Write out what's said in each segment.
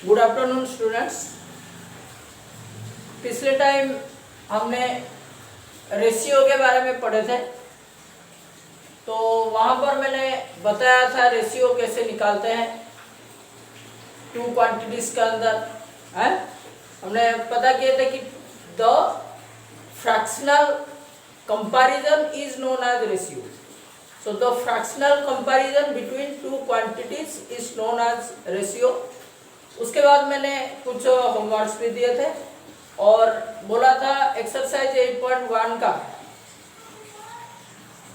Good afternoon students. पिछले time हमने ratio के बारे में पढ़े थे, तो वहाँ पर मैंने बताया था रेशियो कैसे निकालते हैं टू क्वांटिटीज के अंदर है। हमने पता किए थे कि the fractional comparison is known as ratio. So the fractional comparison between two quantities is known as ratio. उसके बाद मैंने कुछ होमवर्क्स भी दिए थे और बोला था एक्सरसाइज 8.1 का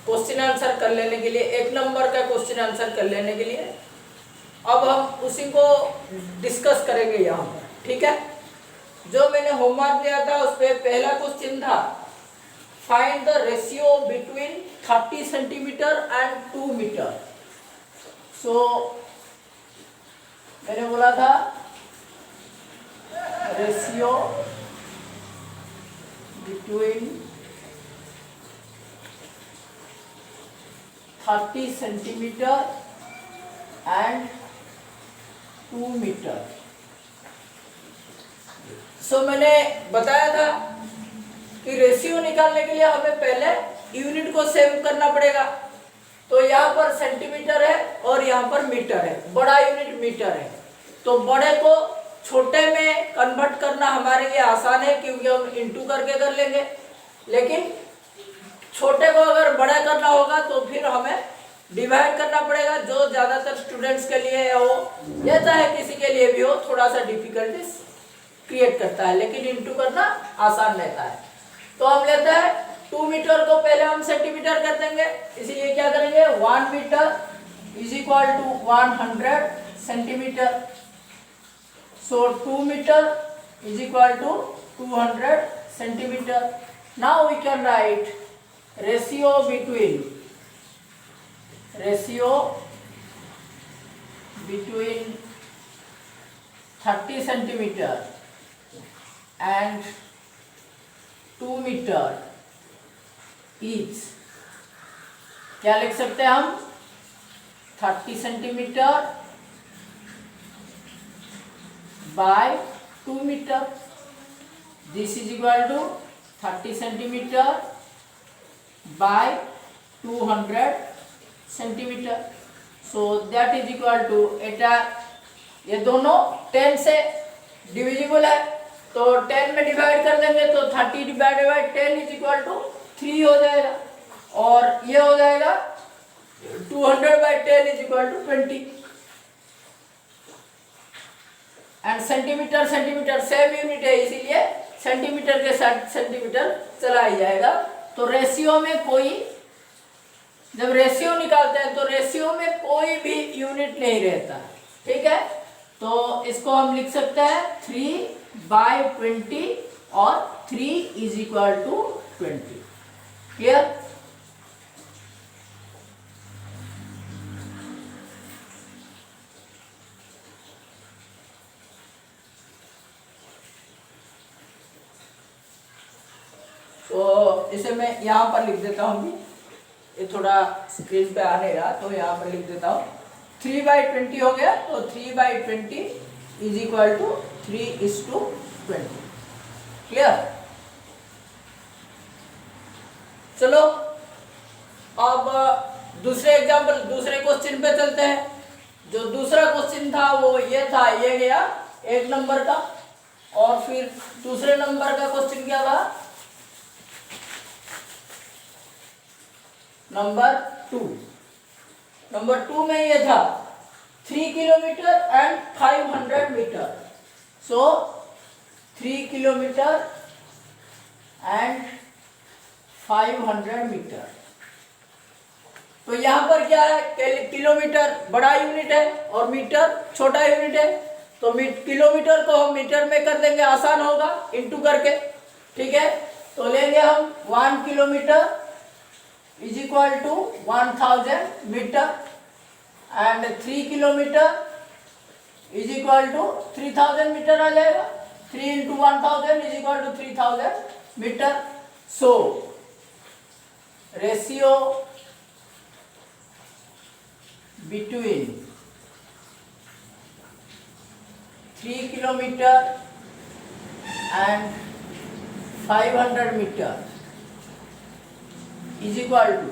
क्वेश्चन आंसर कर लेने के लिए, 1 नंबर का क्वेश्चन आंसर कर लेने के लिए अब हम उसी को डिस्कस करेंगे यहाँ पर। ठीक है, जो मैंने होमवर्क दिया था उस पर पहला क्वेश्चन था find the ratio between 30 centimetre and 2 metre. So मैंने बोला था ratio between 30 centimetre and 2 metre. So मैंने बताया था कि रेशियो निकालने के लिए हमें पहले यूनिट को सेव करना पड़ेगा। तो यहाँ पर सेंटीमीटर है और यहाँ पर मीटर है, बड़ा यूनिट मीटर है। तो बड़े को छोटे में कन्वर्ट करना हमारे लिए आसान है क्योंकि हम इनटू करके कर लेंगे, लेकिन छोटे को अगर बड़ा करना होगा तो फिर हमें डिवाइड करना पड़ेगा, जो ज़्यादातर स्टूडेंट्स के लिए हो या चाहे किसी के लिए भी हो थोड़ा सा डिफिकल्टीज क्रिएट करता है, लेकिन इनटू करना आसान रहता है। तो हम लेते हैं 2 मीटर को पहले हम सेंटीमीटर कर देंगे, इसीलिए क्या करेंगे 1 metre is equal to 100 centimetre. So 2 meter is equal to 200 centimeter. Now we can write ratio between 30 centimeter and 2 meter is, क्या लिख सकते हैं हम 30 centimetre by 2 meter. This is equal to 30 centimeter by 200 centimeter. So that is equal to ये दोनों 10 से divisible है, तो 10 में डिवाइड कर देंगे तो 30 divided by 10 is equal to 3 हो जाएगा, और ये हो जाएगा 200 by 10 is equal to 20। And centimetre centimetre same unit है, इसीलिए सेंटीमीटर के साथ सेंटीमीटर चला ही जाएगा। तो रेशियो में कोई, जब रेशियो निकालते हैं तो रेशियो में कोई भी यूनिट नहीं रहता। ठीक है, तो इसको हम लिख सकते हैं 3/20 और 3 इज इक्वल टू 20। क्लियर? तो इसे मैं यहाँ पर लिख देता हूँ, ये थोड़ा स्क्रीन पे आ नहीं रहा तो यहाँ पर लिख देता हूँ 3/20 हो गया। तो 3/20 इज इक्वल टू 3:20। क्लियर? चलो अब दूसरे एग्जाम्पल, दूसरे क्वेश्चन पे चलते हैं। जो दूसरा क्वेश्चन था वो ये था, ये गया 1 नंबर का, और फिर दूसरे नंबर का क्वेश्चन क्या था नंबर 2। नंबर 2 में ये था 3 kilometre and 500 metre. So 3 kilometre and 500 metre. तो यहाँ पर क्या है, किलोमीटर बड़ा यूनिट है और मीटर छोटा यूनिट है, तो किलोमीटर को हम मीटर में कर देंगे, आसान होगा इनटू करके। ठीक है, तो लेंगे हम 1 kilometre is equal to 1000 metre and 3 kilometre is equal to 3000 metre आ जाएगा। 3 into 1000 is equal to 3000 metre. So ratio between 3 kilometre and 500 metre is equal to,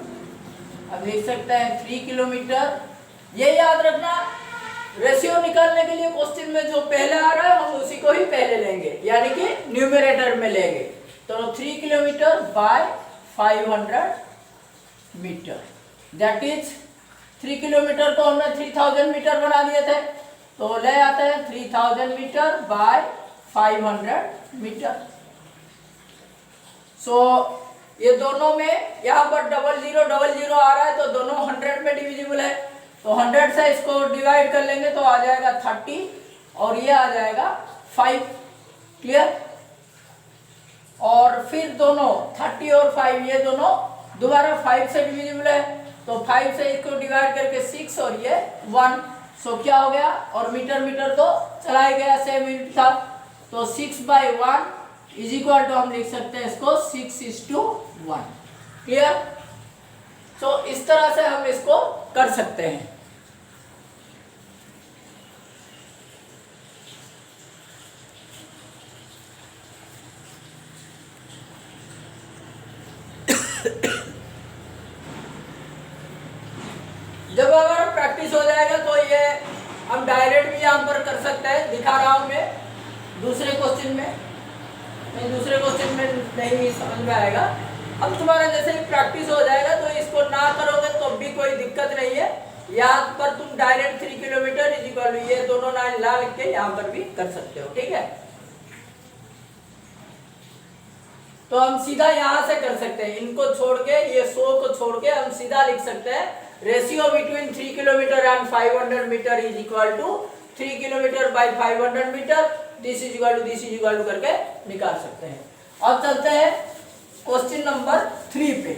अब लिख सकते हैं 3 किलोमीटर। ये याद रखना, रेशियो निकालने के लिए क्वेश्चन में जो पहले आ रहा है हम उसी को ही पहले लेंगे, यानी कि न्यूमरेटर में लेंगे। तो 3 kilometre by 500 metre, that is 3 kilometre को हमने 3000 मीटर बना दिए थे, तो ले आते हैं 3000 मीटर बाय 500 मीटर। सो ये दोनों में यहाँ पर 0000 आ रहा है, तो दोनों 100 में डिविजिबल है, तो 100 से इसको डिवाइड कर लेंगे तो आ जाएगा 30 और ये आ जाएगा 5। क्लियर? और फिर दोनों 30 और 5 ये दोनों दोबारा 5 से डिविजिबल है, तो 5 से इसको डिवाइड करके 6 और ये 1। सो क्या हो गया, और मीटर मीटर तो चला ही गया, सेम यूनिट था, तो 6/1 इज इक्वल टू हम लिख सकते हैं इसको 6:1। क्लियर? तो इस तरह से हम इसको कर सकते हैं। जब अगर प्रैक्टिस हो जाएगा तो ये हम डायरेक्ट भी यहाँ पर कर सकते हैं, दिखा रहा हूँ मैं दूसरे क्वेश्चन में, दूसरे क्वेश्चन में नहीं समझ में आएगा। अब तुम्हारा जैसे ही प्रैक्टिस हो जाएगा तो इसको ना करोगे तो भी कोई दिक्कत नहीं है, यहाँ पर तुम direct 3 kilometre is equal to ये दोनों लाइन ला लिख के यहाँ पर भी कर सकते हो। ठीक है, तो हम सीधा यहाँ से कर सकते हैं, इनको छोड़ के, ये 100 को छोड़ के हम सीधा लिख सकते हैं ratio between 3 kilometre and 500 metre is equal to 3 kilometre by 500 metre, this is equal to this is equal to करके निकाल सकते हैं। अब चलते हैं क्वेश्चन नंबर 3 पे।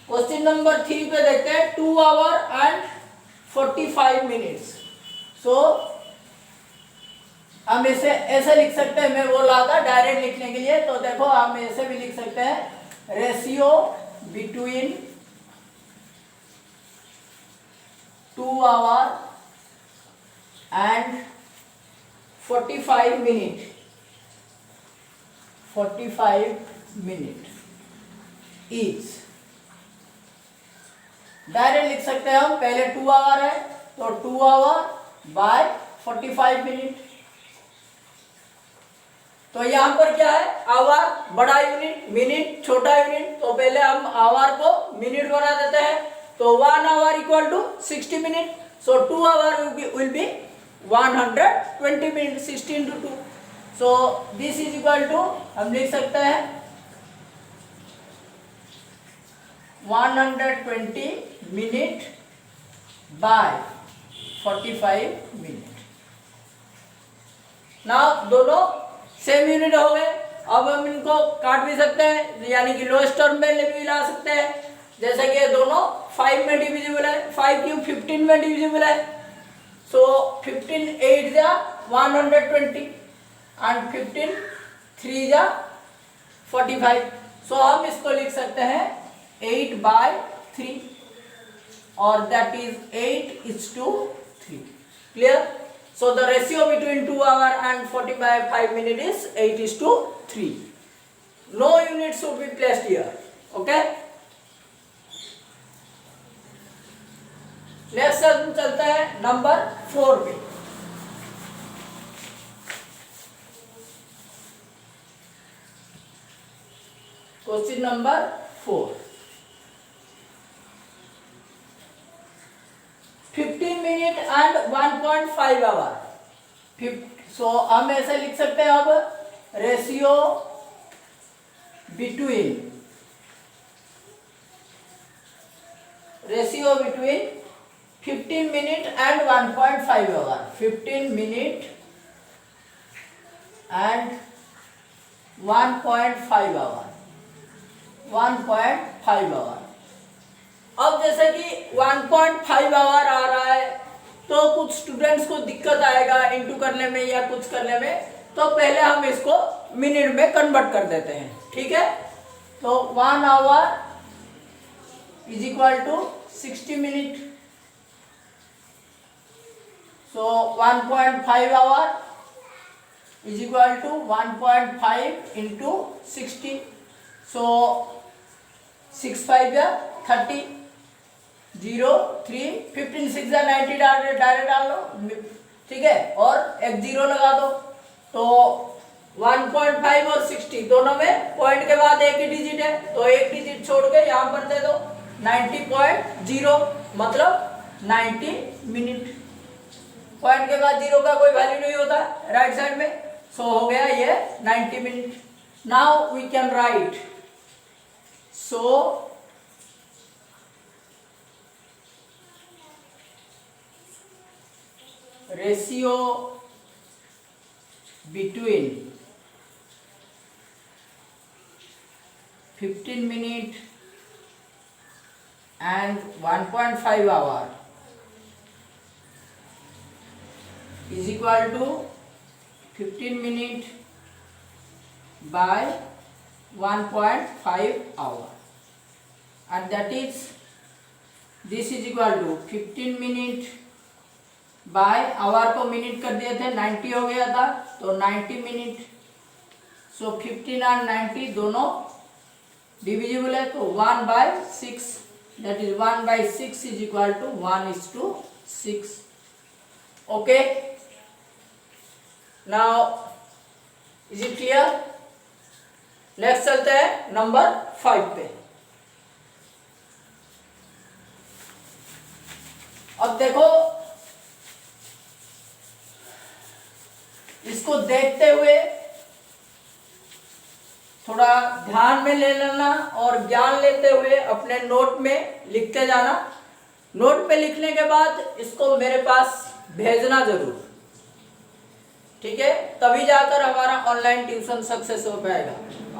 क्वेश्चन नंबर 3 पे देखते हैं 2 आवर एंड 45 मिनट्स। सो हम इसे ऐसे लिख सकते हैं, मैं बोल रहा था डायरेक्ट लिखने के लिए, तो देखो हम ऐसे भी लिख सकते हैं ratio between 2 our and 45 minute is, direct लिख सकते हैं हम, पहले 2 आवर है तो 2 आवर बाय 45 मिनट। तो यहाँ पर क्या है, आवर बड़ा यूनिट, मिनट छोटा यूनिट, तो पहले हम आवर को मिनट बना देते हैं, तो 1 hour equal to 60 minute, so 2 hour will be 120 minute, 60 into 2, so this is equal to हम लिख सकते हैं 120 मिनट बाय 45 मिनट। नाउ दोनों सेम यूनिट हो गए, अब हम इनको काट भी सकते हैं, यानी कि लोएस्ट टर्म में भी ला सकते हैं, जैसे कि ये दोनों 5 में डिविजिबल है, 5 क्यूब 15 में डिविजिबल है, सो 15 8 जा 120 एंड 15 3 जा 45, सो हम इसको लिख सकते हैं 8/3 और that is 8:3। Clear? So the ratio between 2 hour and 45 minute is 8:3. No units should be placed here. Okay? Next चलता है नंबर 4 पे। Question number 4, 15 minute and 1.5 hour. So हम ऐसे लिख सकते हैं अब ratio between 15 minute and 1.5 hour, 15 minute and 1.5 hour, 1.5 hour. अब जैसे कि 1.5 आवर आ रहा है तो कुछ स्टूडेंट्स को दिक्कत आएगा इनटू करने में या कुछ करने में, तो पहले हम इसको मिनट में कन्वर्ट कर देते हैं। ठीक है, तो 1 hour is equal to 60 minute, so 1.5 hour is equal to 1.5 into 60, so 6 5 या 30, 0 3 15 6 या 90 डायरेक्ट डाल लो, ठीक है, और एक जीरो लगा दो, तो 1.5 और 60 दोनों में पॉइंट के बाद एक ही डिजिट है, तो एक डिजिट छोड़ के यहाँ पर दे दो 90.0, मतलब 90 मिनट। पॉइंट के बाद जीरो का कोई वैल्यू नहीं होता राइट साइड में, सो हो गया ये 90 minute. Now we can write, so ratio between 15 minute and 1.5 hour is equal to 15 minute by 1.5 hour, and that is this is equal to 15 minute by hour को minute कर दिए थे, 90 हो गया था, तो 90 मिनट, सो 15 और 90 दोनों डिविजिबल है, तो 1/6, that is 1/6 is equal to 1:6। Okay, now is it clear? Next चलते हैं नंबर 5 पे। अब देखो, इसको देखते हुए थोड़ा ध्यान में ले लेना और ज्ञान लेते हुए अपने नोट में लिखते जाना। नोट पे लिखने के बाद इसको मेरे पास भेजना जरूर, ठीक है, तभी जाकर हमारा ऑनलाइन ट्यूशन सक्सेस हो पाएगा।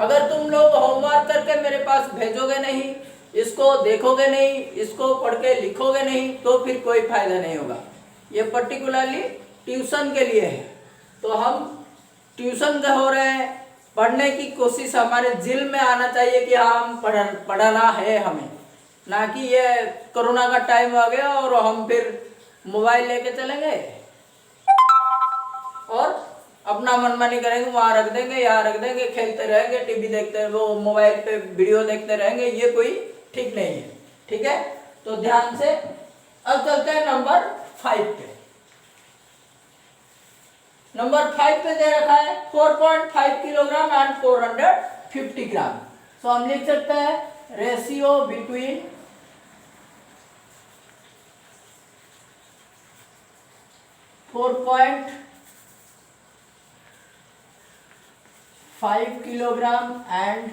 अगर तुम लोग होमवर्क करके मेरे पास भेजोगे नहीं, इसको देखोगे नहीं, इसको पढ़ के लिखोगे नहीं, तो फिर कोई फायदा नहीं होगा। ये पर्टिकुलरली ट्यूशन के लिए है, तो हम ट्यूशन जो हो रहे हैं, पढ़ने की कोशिश हमारे दिल में आना चाहिए कि हम पढ़ना है हमें, ना कि ये कोरोना का टाइम आ गया और हम फिर मोबाइल लेके चलेंगे और अपना मनमानी करेंगे, वहाँ रख देंगे, यहाँ रख देंगे, खेलते रहेंगे, टीवी देखते, वो मोबाइल पे वीडियो देखते रहेंगे, ये कोई ठीक नहीं है, ठीक है। तो ध्यान से अब चलते हैं नंबर 5 पे। नंबर 5 पे दे रखा है 4.5 किलोग्राम एंड 450 ग्राम। सो हम लिख सकते हैं ratio between 4.5 kilogram and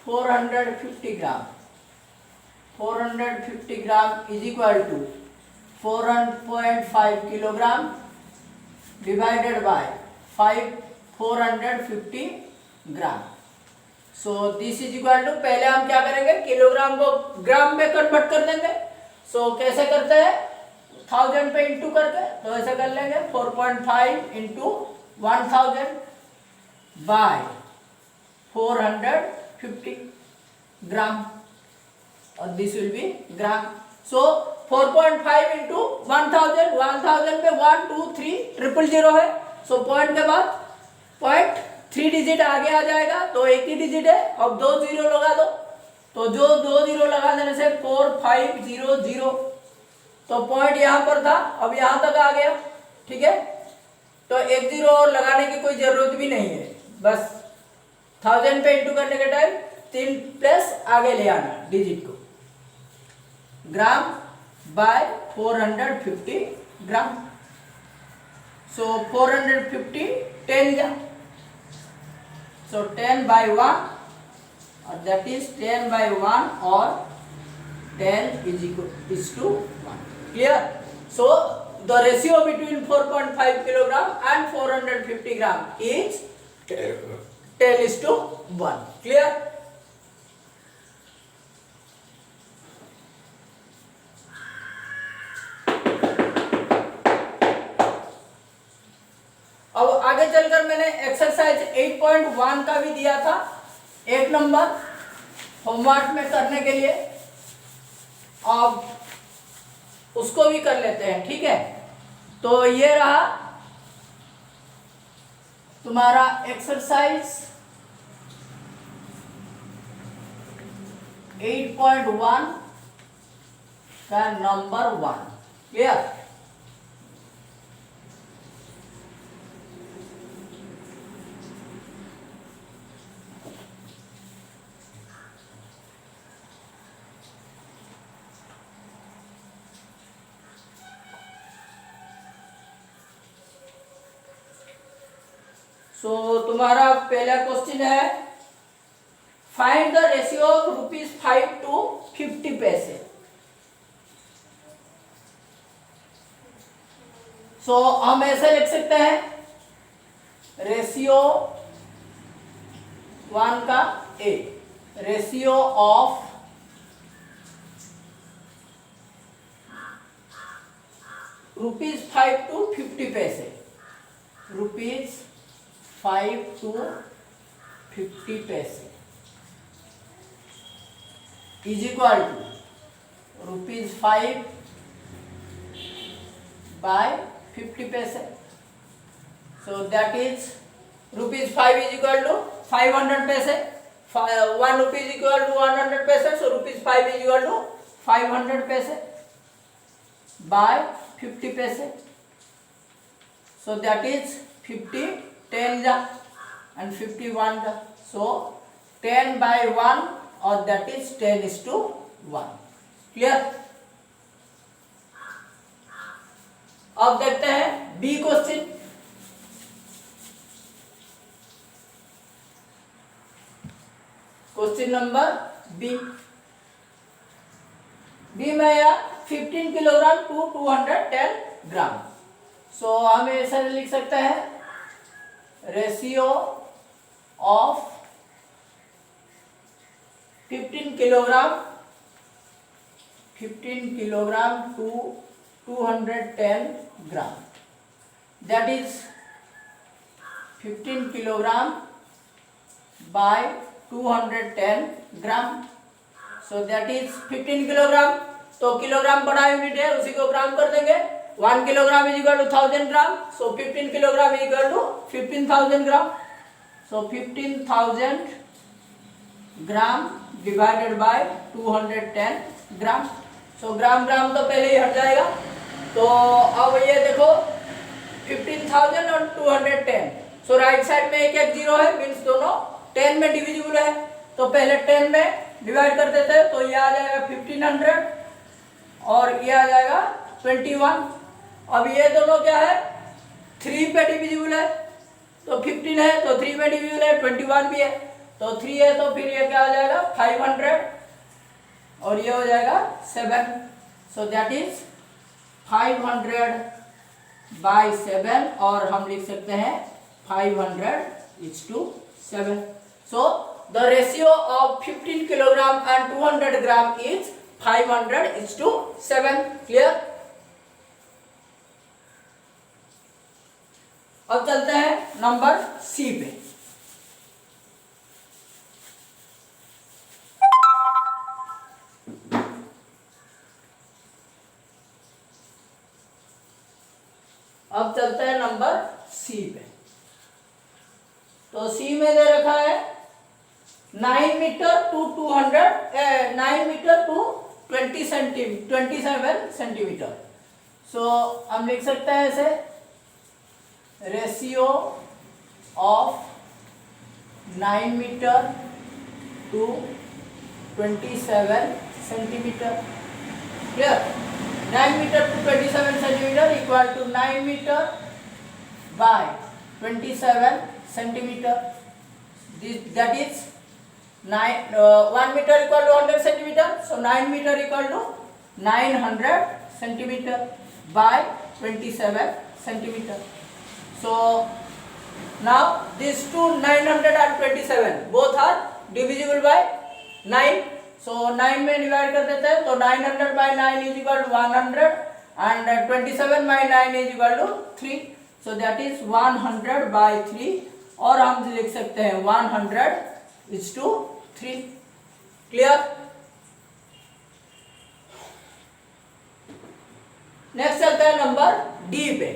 450 gram. 450 gram is equal to 4.5 kilogram divided by 450 gram. So this is equal to, पहले हम क्या करेंगे, किलोग्राम को ग्राम में कन्वर्ट कर देंगे। सो कैसे करते हैं, 1000 पे इंटू करके, तो ऐसे कर लेंगे 4.5 इंटू 1000 बाय 450 ग्राम, और this will be gram. So 4.5 into 1000, 1000 पे 1 2 3 000 है, सो पॉइंट के बाद पॉइंट 3 डिजिट आगे आ जाएगा, तो एक ही डिजिट है, अब 2 जीरो लगा दो, तो जो 2 जीरो लगा देने से 4500, तो पॉइंट यहाँ पर था, अब यहाँ तक आ गया, ठीक है। तो एक जीरो और लगाने की कोई जरूरत भी नहीं है, बस 1000 पे इंटू करने के टाइम 3 प्लस आगे ले आना डिजिट को, ग्राम बाय 450 ग्राम। सो 450 10 जा, सो 10 by 1, और दैट इज 10 by 1 और 10 is to 1। Clear? So the ratio between 4.5 kilogram and 450 gram is 10 is to 1। Clear? अब आगे चलकर मैंने एक्सरसाइज 8.1 का भी दिया था, 1 नंबर होमवर्क में करने के लिए। अब उसको भी कर लेते हैं, ठीक है। तो ये रहा तुम्हारा एक्सरसाइज 8.1 का नंबर 1। क्लियर। सो तुम्हारा पहला क्वेश्चन है, find the ratio of ₹5 to 50 पैसे। सो हम ऐसे लिख सकते हैं, रेशियो 1 का ए, रेशियो ऑफ ₹5 to 50 पैसे, ₹5 to 50 पैसे इज इक्वल टू ₹5 बाय 50 पैसे। So that is ₹5 is equal to 500 पैसे, 1 रुपी इज इक्वल टू 100 पैसे। सो ₹5 इज इक्वल टू 500 पैसे बाय 50 पैसे। सो दैट इज 50 10 जा and 51 जा। सो 10 by 1 और that is 10:1। क्लियर। अब देखते हैं B question. Question number B में या 15 किलोग्राम टू 210 ग्राम। सो हम ऐसा लिख सकते हैं, ratio of 15 kilogram to 210 gram, that is 15 kilogram by 210 gram. So that is 15 kilogram, तो किलोग्राम बड़ा यूनिट है, उसी को ग्राम कर देंगे। 1 kilogram is equal to 1000 gram. So 15 kilogram is equal to 15,000 gram. So 15,000 gram divided by 210 gram. So gram gram तो पहले ही हट जाएगा। तो अब ये देखो 15,000 और 210। सो राइट साइड में एक एक जीरो है, मीन्स दोनों 10 में डिविजिबल है। तो पहले 10 में डिवाइड कर देते हैं, तो ये आ जाएगा 1500 और ये आ जाएगा 21। अब ये दोनों क्या है, 3 पे डिविजिबल है। तो 15 है तो 3 में डिविजिबल है, 21 भी है तो 3 है, तो फिर ये क्या आ जाएगा 500 और ये हो जाएगा 7। सो दैट इज 500 बाय 7 और हम लिख सकते हैं 500:7। So the ratio of 15 kilogram and 200 gram is 500:7। Clear. अब चलते हैं नंबर सी पे। अब चलते हैं नंबर सी पे। तो सी में दे रखा है 9 मीटर टू 27 सेंटीमीटर। सो हम लिख सकते हैं ऐसे, ratio of 9 metre to 27 centimetre. Clear. 9 metre to 27 centimetre equal to 9 metre by 27 centimetre. That is 1 metre equal to 100 centimetre. So 9 metre equal to 900 centimetre by 27 centimetre. So now these two 900 and 27 both are divisible by 9. So 9 में divide कर देते हैं, तो 900 by 9 is equal to 100 and 27 by 9 is equal to 3. So that is 100 by 3 और हम लिख सकते हैं 100:3। क्लियर। डी पे।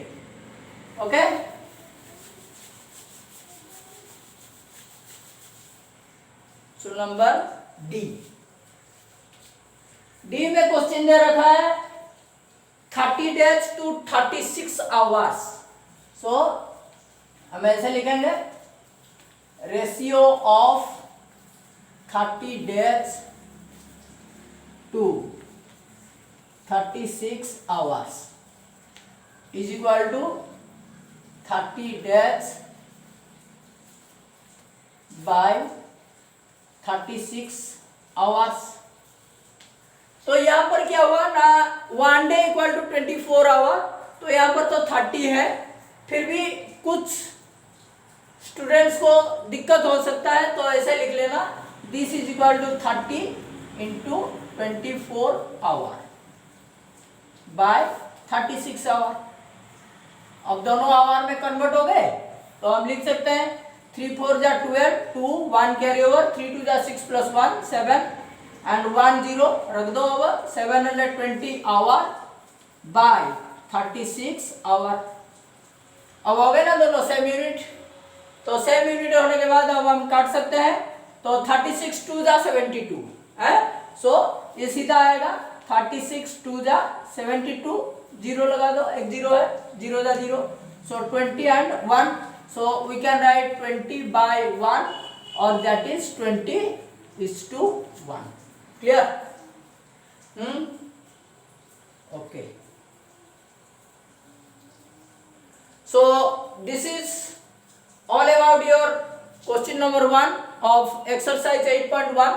Okay, so number D. D में क्वेश्चन दे रखा है 30 days to 36 hours। सो हम ऐसे लिखेंगे ratio of 30 days to 36 hours is equal to 30 days by 36 hours। तो यहाँ पर क्या हुआ ना, 1 day इक्वल टू 24 आवर, तो यहाँ पर तो 30 है, फिर भी कुछ स्टूडेंट्स को दिक्कत हो सकता है, तो ऐसे लिख लेना this is equal to 30 into 24 hour by 36 hour. अब दोनों आवर में कन्वर्ट हो गए, तो हम लिख सकते हैं 3 4 जा 12, 2 1 कैरी ओवर, 3 2 जा 6 प्लस 1 7 एंड 1 0 रख दो ओवर, 720 आवर बाय 36 आवर। अब हो गए ना दोनों सेम यूनिट, तो सेम यूनिट होने के बाद अब हम काट सकते हैं, तो 36 2 जा 72 है, सो ये सीधा आएगा 36 2 जा 72, जीरो लगा दो, एक जीरो है, 0 जा 0, so 20 and 1, so we can write 20 by 1 और that is 20:1। Clear? Okay, so this is all about your question number 1 of exercise 8.1।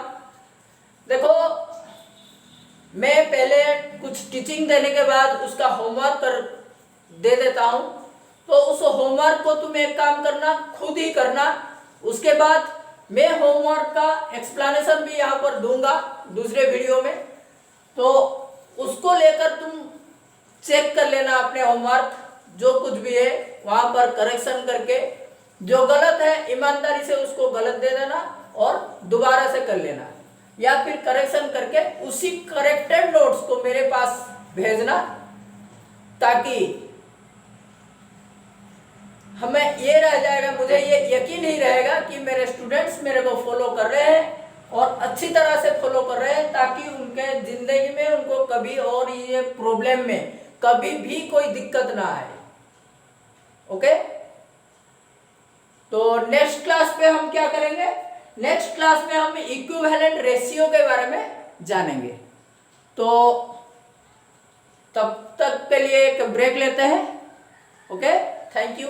देखो, मैं पहले कुछ टीचिंग देने के बाद उसका होमवर्क दे देता हूं, तो उस होमवर्क को तुम एक काम करना, खुद ही करना। उसके बाद मैं होमवर्क का एक्सप्लेनेशन भी यहाँ पर दूंगा दूसरे वीडियो में, तो उसको लेकर तुम चेक कर लेना अपने होमवर्क, जो कुछ भी है वहां पर करेक्शन करके, जो गलत है ईमानदारी से उसको गलत दे देना और दोबारा से कर लेना, या फिर करेक्शन करके उसी करेक्टेड नोट्स को मेरे पास भेजना, ताकि हमें ये रह जाएगा, मुझे ये यकीन ही रहेगा कि मेरे स्टूडेंट्स मेरे को फॉलो कर रहे हैं और अच्छी तरह से फॉलो कर रहे हैं, ताकि उनके जिंदगी में उनको कभी और ये प्रॉब्लम में कभी भी कोई दिक्कत ना आए। ओके, तो नेक्स्ट क्लास पे हम क्या करेंगे, नेक्स्ट क्लास में हम इक्विवेलेंट रेशियो के बारे में जानेंगे। तो तब तक के लिए एक ब्रेक लेते हैं। Okay, thank you.